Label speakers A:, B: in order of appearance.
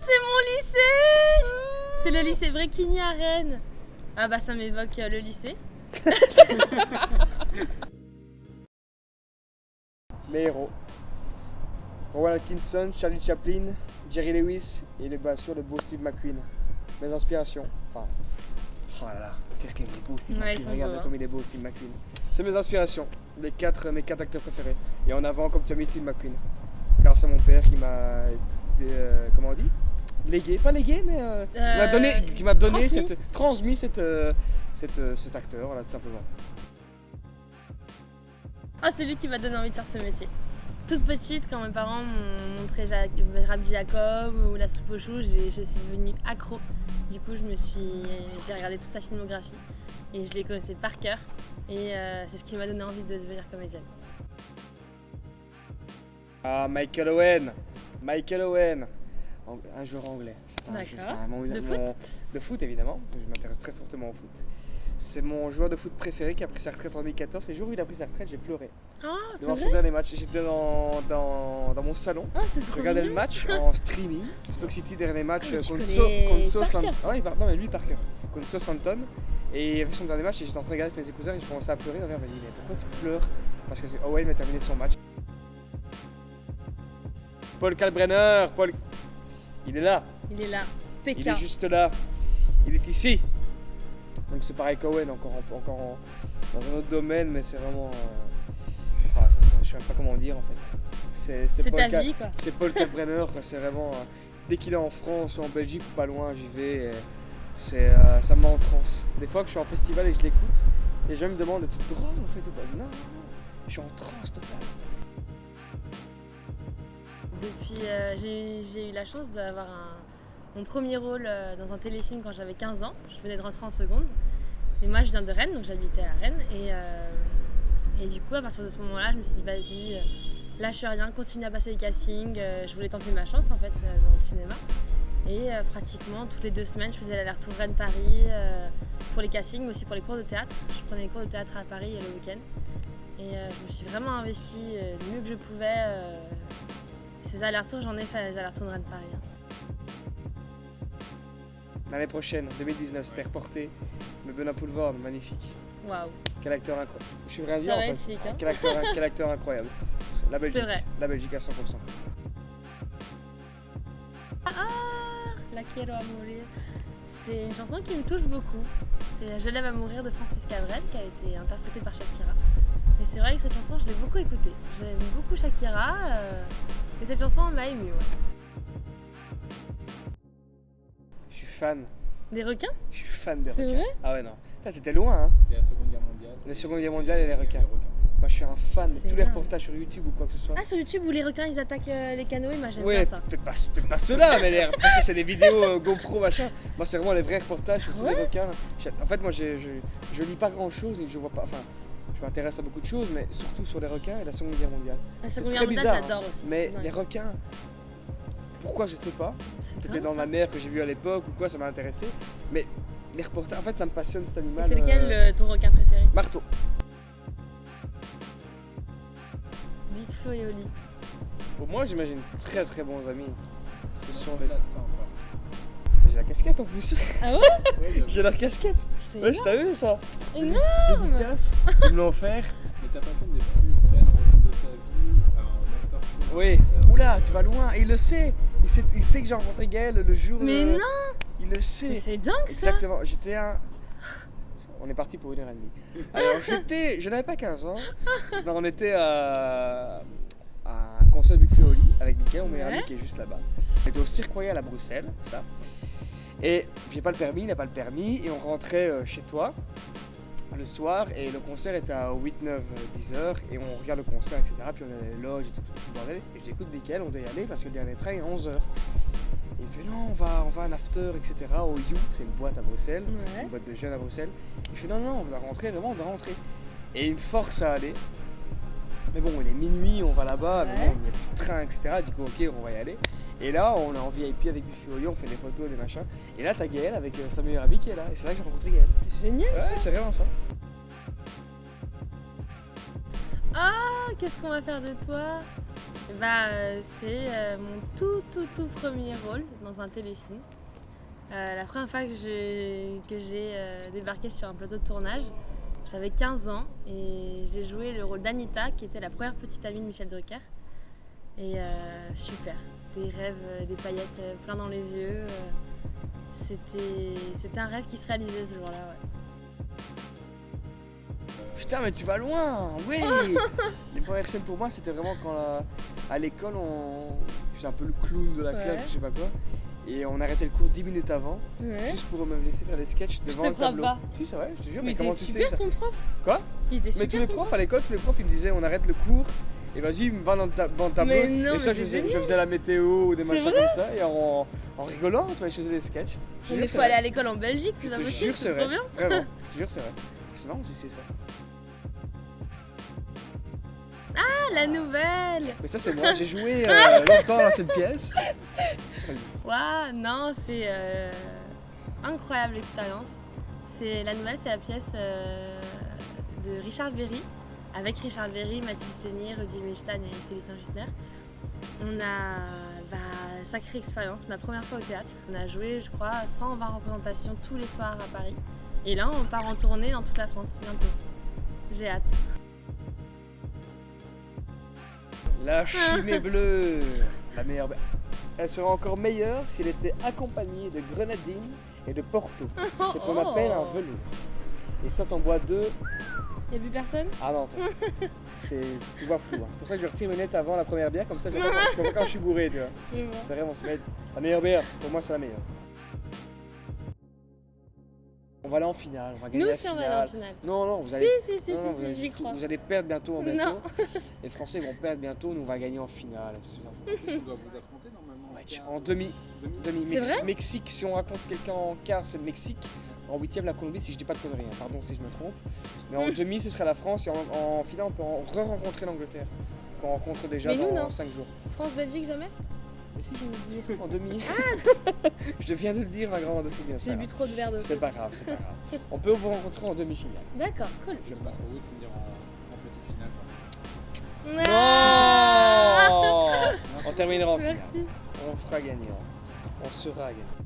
A: c'est mon lycée! C'est le lycée Bréquigny à Rennes. Ah bah ça m'évoque le lycée.
B: Mes héros. Rowan Atkinson, Charlie Chaplin, Jerry Lewis et bien sûr le beau Steve McQueen. Mes inspirations. Enfin, oh là là, qu'est-ce qu'il est beau Steve
A: Ouais, ils
B: McQueen.
A: sont
B: Regarde
A: beaux, hein.
B: comme il est beau Steve McQueen. C'est mes inspirations, mes quatre acteurs préférés. Et en avant, comme tu as mis, Steve McQueen. Car c'est mon père qui m'a, comment on dit, légué, pas légué, mais qui m'a donné transmis cet acteur, voilà, tout simplement.
A: Ah, c'est lui qui m'a donné envie de faire ce métier. Toute petite, quand mes parents m'ont montré Rabbi Jacob ou La Soupe aux choux, je suis devenue accro. Du coup, j'ai regardé toute sa filmographie et je les connaissais par cœur. Et c'est ce qui m'a donné envie de devenir comédienne.
B: Ah, Michael Owen. Un joueur anglais.
A: D'accord. De foot ?
B: De foot, évidemment. Je m'intéresse très fortement au foot. C'est mon joueur de foot préféré qui a pris sa retraite en 2014. Et le jour où il a pris sa retraite, j'ai pleuré.
A: Ah, c'est
B: Devant son
A: vrai ?
B: dernier match. J'étais dans mon salon.
A: Ah, c'est
B: Je
A: trop
B: regardais
A: mignon.
B: le match en streaming. Stoke City, dernier match
A: Ah, mais tu
B: contre
A: connais
B: Southampton.
A: par cœur.
B: Non, mais lui par cœur. Contre Southampton. Et il a fait son dernier match et j'étais en train de regarder avec mes écouteurs et j'ai commencé à pleurer. Ma mère m'a dit mais pourquoi tu pleures? Parce que Owen a terminé son match. Paul Kalbrenner, il est là.
A: Il est là.
B: Il
A: PK.
B: est juste là. Il est ici. Donc c'est pareil qu'Owen, encore dans un autre domaine, mais c'est vraiment... je ne sais même pas comment dire en fait.
A: C'est
B: Paul
A: ta vie, quoi.
B: C'est Paul Kalbrenner, quoi. C'est vraiment... dès qu'il est en France ou en Belgique ou pas loin, j'y vais. Ça me met en transe. Des fois que je suis en festival et que je l'écoute, les gens me demandent « Tu te drogues en fait ou pas ?» Non, je suis en transe totale.
A: Depuis, j'ai eu la chance d'avoir mon premier rôle dans un téléfilm quand j'avais 15 ans. Je venais de rentrer en seconde. Et moi, je viens de Rennes, donc j'habitais à Rennes. Et du coup, à partir de ce moment-là, je me suis dit, vas-y, lâche rien, continue à passer les castings. Je voulais tenter ma chance, en fait, dans le cinéma. Et pratiquement, toutes les 2 semaines, je faisais l'aller-retour Rennes-Paris pour les castings, mais aussi pour les cours de théâtre. Je prenais les cours de théâtre à Paris le week-end. Et je me suis vraiment investie du mieux que je pouvais. Ces allers-retours, j'en ai fait, les allers-retours de Rennes-Paris.
B: L'année prochaine, 2019, c'était reporté. Mais Benoît Poelvoorde, magnifique.
A: Waouh.
B: Quel acteur incroyable. Je suis rien
A: Ça
B: dit
A: va
B: en
A: être
B: fait.
A: chic, hein.
B: Quel acteur incroyable. La Belgique.
A: C'est vrai.
B: La Belgique à 100%.
A: La Quiero a mourir. C'est une chanson qui me touche beaucoup. C'est Je l'aime à mourir de Francis Cabrel qui a été interprétée par Shakira. Et c'est vrai que cette chanson, je l'ai beaucoup écoutée. J'aime beaucoup Shakira et cette chanson m'a émue. Ouais.
B: Je suis fan.
A: Des requins ?
B: Je suis fan des
A: C'est
B: requins.
A: vrai ?
B: Ah ouais, non. T'étais loin, hein.
C: Il y a la Seconde Guerre mondiale.
B: La Seconde Guerre mondiale et les requins.
C: Les requins.
B: Moi, je suis un fan de
A: C'est
B: tous les
A: énorme.
B: reportages sur YouTube ou quoi que ce soit.
A: Ah, sur YouTube où les requins ils attaquent les canoës, moi j'aime
B: Oui,
A: bien ça.
B: peut-être pas ceux-là, mais ça, c'est des vidéos GoPro machin. Moi, c'est vraiment les vrais reportages sur tous les requins. En fait, moi, je lis pas grand-chose et je vois pas. Enfin, je m'intéresse à beaucoup de choses, mais surtout sur les requins et la Seconde Guerre mondiale.
A: La
B: C'est
A: Seconde
B: très
A: Guerre mondiale,
B: bizarre,
A: j'adore aussi.
B: Mais
A: Ouais.
B: les requins, pourquoi je sais pas.
A: C'est
B: Peut-être
A: dingue,
B: dans
A: ça.
B: la mer que j'ai vu à l'époque ou quoi, ça m'a intéressé. Mais les reportages, en fait, ça me passionne cet animal.
A: Et c'est lequel ton requin préféré ?
B: Marteau.
A: Big Flo et Oli.
B: Pour moi, j'imagine très très bons amis. Ce sont
C: Au-delà de ça encore.
B: J'ai la casquette en plus.
A: Ah ouais ?
C: Ouais, il y a-
B: J'ai leur casquette.
A: C'est
B: Ouais, je t'ai vu ça.
A: énorme.
B: Dédicace. Ils me l'ont offert.
C: Mais t'as pas fait des plus belles rencontres de ta vie en after show?
B: Oui.
C: Ça,
B: Oula, tu vas loin. Et il le sait. Il sait que j'ai rencontré Gaël le jour.
A: Mais non.
B: Il le sait.
A: Mais c'est dingue ça.
B: Exactement. J'étais un. On est parti pour 1h30. Alors je n'avais pas 15 ans. Non, on était à un concert de Big Flo et Oli avec Mickaël, mon meilleur
A: Ouais.
B: ami qui est juste là-bas. On était au Cirque Royal à Bruxelles, ça. Et j'ai pas le permis, il n'a pas le permis, et on rentrait chez toi le soir, et le concert était à 8, 9, 10 heures, et on regarde le concert, etc. Puis on est les loges et tout le bordel. Et j'écoute Mickaël, on doit y aller parce que le dernier train est à 11 heures. Et il me fait non, on va à un after, etc. Au You, c'est une boîte à Bruxelles,
A: Ouais.
B: une boîte de jeunes à Bruxelles. Et je fais non, on doit rentrer, vraiment, on doit rentrer. Et il me force à aller. Mais bon, il est minuit, on va là-bas, mais
A: Ouais.
B: bon, il n'y a plus de train, etc. Du coup, ok, on va y aller. Et là, on est en VIP avec du Fiorio, on fait des photos, des machins. Et là, t'as Gaël avec sa meilleure amie qui est là. Et c'est là que j'ai rencontré Gaël.
A: C'est génial.
B: Ouais, c'est vraiment ça.
A: Ah, qu'est-ce qu'on va faire de toi ? C'est mon tout premier rôle dans un téléfilm. La première fois que j'ai débarqué sur un plateau de tournage, j'avais 15 ans et j'ai joué le rôle d'Anita, qui était la première petite amie de Michel Drucker. Et super, des rêves, des paillettes plein dans les yeux. C'était un rêve qui se réalisait ce jour-là. Ouais.
B: Putain, mais tu vas loin, oui. Les premières scènes pour moi, c'était vraiment quand à l'école, j'étais un peu le clown de la classe, je sais pas quoi. Et on arrêtait le cours 10 minutes avant, juste pour me laisser faire des sketchs devant le tableau.
A: Pas.
B: Si, c'est vrai, je te jure,
A: Mais
B: comment tu sais
A: super
B: ça?
A: ton prof.
B: Quoi?
A: Il était super.
B: Mais tous les profs à l'école, ils me disaient on arrête le cours et vas-y, va devant le tableau.
A: Mais non,
B: et ça,
A: mais
B: je faisais la météo ou des machins comme ça, et en rigolant, tu vois, je faisais des sketchs.
A: Mais il faut aller à l'école en Belgique, c'est pas
B: Je te
A: possible,
B: jure, c'est
A: c'est trop
B: vrai.
A: bien.
B: Vraiment, je te jure, c'est vrai. C'est marrant que tu sais ça.
A: Ah, la nouvelle.
B: Mais ça, c'est moi, j'ai joué longtemps dans cette pièce.
A: Waouh, non, c'est incroyable l'expérience. La nouvelle, c'est la pièce de Richard Berry, avec Richard Berry, Mathilde Seigny, Rudy Milstein et Félicien Juttner. On a sacrée expérience, ma première fois au théâtre. On a joué, je crois, 120 représentations tous les soirs à Paris. Et là, on part en tournée dans toute la France bientôt. J'ai hâte.
B: La Chimée bleue, la meilleure. Elle serait encore meilleure si elle était accompagnée de grenadines et de porto. C'est ce qu'on appelle un velours. Et ça, t'en bois deux.
A: Y'a plus personne?
B: Ah non, tu vois flou. Hein. C'est pour ça que je retire mes lunettes avant la première bière, comme ça je vois quand je suis bourré, tu vois. C'est vraiment la meilleure bière, pour moi c'est la meilleure. On va aller en finale, on va gagner
A: Nous
B: la
A: aussi on
B: finale.
A: va aller en finale.
B: Non, vous allez...
A: Si, j'y crois.
B: Vous allez perdre bientôt en bateau.
A: Non.
B: Les Français vont perdre bientôt, nous on va gagner en finale.
C: On doit vous affronter normalement
B: En demi.
A: C'est vrai
B: Mexique, si on raconte quelqu'un en quart, c'est le Mexique. En huitième, la Colombie, si je dis pas de conneries, hein. Pardon si je me trompe. Mais en demi, ce serait la France et en finale, on peut re-rencontrer l'Angleterre. Qu'on rencontre déjà
A: Mais nous,
B: dans
A: non.
B: 5 jours.
A: France-Belgique jamais?
B: Mais si, je vais le dire. En demi. Je viens de le dire, ma grande, c'est bien ça.
A: J'ai bu trop de verre de
B: C'est pas grave, c'est pas grave. On peut vous rencontrer en demi-finale.
A: D'accord, cool.
B: Je
C: Pour vous finir en petite finale.
A: Non.
B: On terminera en finale.
A: Merci.
B: On fera gagner. On sera gagnant.